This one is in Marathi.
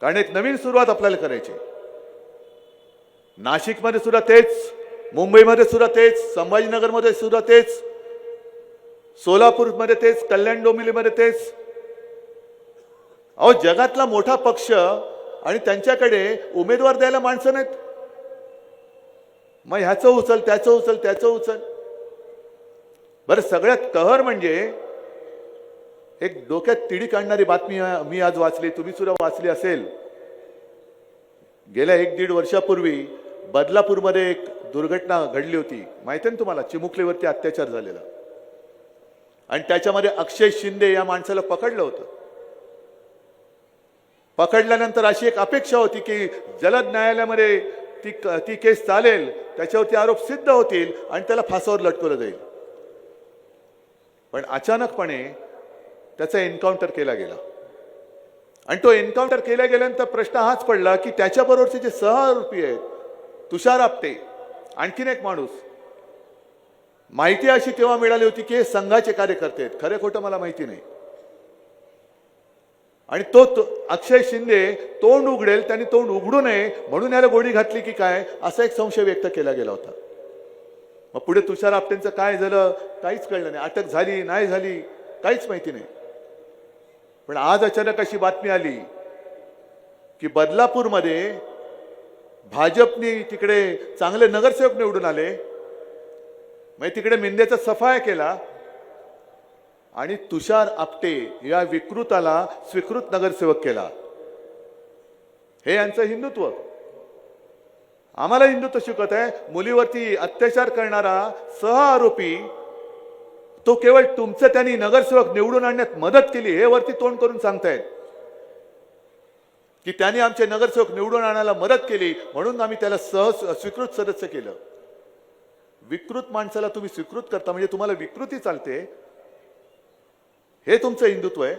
कारण एक नवीन सुरुवात आपल्याला करायची. नाशिकमध्ये सुद्धा तेच, मुंबईमध्ये सुद्धा तेच, संभाजीनगरमध्ये सुद्धा तेच, सोलापूरमध्ये तेच, कल्याण डोंबिवलीमध्ये तेच. अहो जगातला मोठा पक्ष आणि त्यांच्याकडे उमेदवार द्यायला माणसं नाहीत. मग ह्याचं उचल, त्याचं उचल, त्याचं उचल. बरं सगळ्यात कहर म्हणजे एक डोक्यात तिडी काढणारी बातमी मी आज वाचली, तुम्ही सुद्धा वाचली असेल. गेल्या 1-1.5 वर्षापूर्वी बदलापूरमध्ये एक दुर्घटना घडली होती, माहिती आहे ना तुम्हाला, चिमुकलीवरती अत्याचार झालेला. आणि त्याच्यामध्ये अक्षय शिंदे या माणसाला पकडलं होतं. पकडल्यानंतर अशी एक अपेक्षा होती की जलद न्यायालयामध्ये ती केस चालेल, त्याच्यावरती आरोप सिद्ध होतील आणि त्याला फासावर लटकवलं जाईल. पण अचानकपणे त्याचा एन्काउंटर केला गेला. आणि तो एन्काउंटर केल्या गेल्यानंतर प्रश्न हाच पडला की त्याच्याबरोबरचे जे सहआरोपी आहेत, तुषार आपटे, आणखीन एक माणूस, माहिती अशी तेव्हा मिळाली होती की हे संघाचे कार्यकर्ते आहेत. खरे खोटं मला माहिती नाही. आणि तो अक्षय शिंदे तोंड उघडेल, त्यांनी तोंड उघडू नये म्हणून याला गोळी घातली की काय, असा एक संशय व्यक्त केला गेला होता. मग पुढे तुषार आपटेंचं काय झालं काहीच कळलं नाही. अटक झाली नाही झाली काहीच माहिती नाही. पण आज अचानक अशी बातमी आली की बदलापूरमध्ये भाजपने तिकडे चांगले नगरसेवक निवडून आले, मग तिकडे मिंदेचा सफाया केला आणि तुषार आपटे या विकृताला स्वीकृत नगरसेवक केला. हे यांचं हिंदुत्व. आम्हाला हिंदुत्व शिकवत आहे. मुलीवरती अत्याचार करणारा सहआरोपी तो केवळ तुमचं त्यांनी नगरसेवक निवडून आणण्यात मदत केली हे वरती तोंड करून सांगतायत की त्यांनी आमचे नगरसेवक निवडून आणायला मदत केली म्हणून आम्ही त्याला स्वीकृत सदस्य केलं. विकृत माणसाला तुम्ही स्वीकृत करता म्हणजे तुम्हाला विकृती चालते. हे तुमचं हिंदुत्व आहे.